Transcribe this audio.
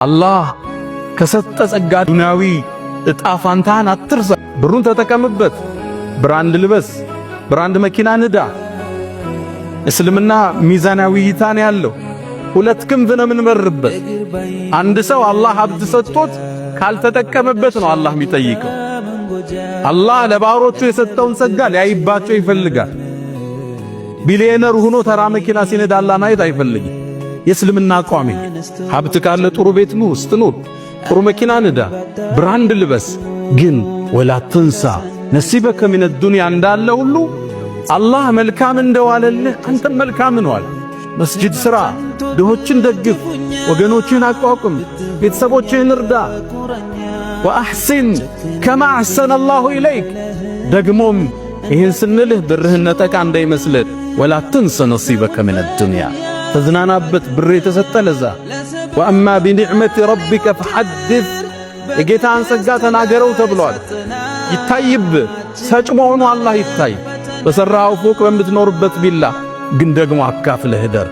አላህ ከሰጠ ጸጋ ዱንያዊ እጣ ፋንታህን አትርሳ። ብሩን ተጠቀምበት፣ ብራንድ ልበስ፣ ብራንድ መኪና ንዳ። እስልምና ሚዛናዊ እይታን ያለው ሁለት ክንፍ ነው የምንመርበት። አንድ ሰው አላህ ሀብት ሰጥቶት ካልተጠቀመበት ነው አላህ የሚጠይቀው። አላህ ለባሮቹ የሰጠውን ጸጋ ሊያይባቸው ይፈልጋል። ቢሊየነር ሆኖ ተራ መኪና ሲነዳ አላህ ማየት አይፈልግም። የእስልምና አቋም ሀብት ካለ ጥሩ ቤት ውስጥ ኑር፣ ጥሩ መኪና ንዳ፣ ብራንድ ልበስ። ግን ወላ ትንሳ ነሲበከ ሚነ ዱንያ እንዳለ ሁሉ አላህ መልካም እንደዋለልህ አንተም መልካም ነዋል። መስጂድ ስራ፣ ድሆችን ደግፍ፣ ወገኖችን አቋቁም፣ ቤተሰቦችህን እርዳ። ወአሕሲን ከማ አሕሰነ አላሁ ኢለይክ። ደግሞም ይህን ስንልህ ብርህን ነጠቃ እንዳይመስልህ። ወላ ትንሰ ነሲበከ ሚነ ዱንያ ተዝናናበት፣ ብር የተሰጠ ለዛ። ወአማ ቢኒዕመቲ ረቢከ ፈሐድስ፣ የጌታን ጸጋ ተናገረው ተብሏል። ይታይብህ፣ ሰጭ መሆኑ አላህ ይታይ። በሠራኸው ፎቅ በምትኖርበት ቢላ ግን ደግሞ አካፍለህ እደር።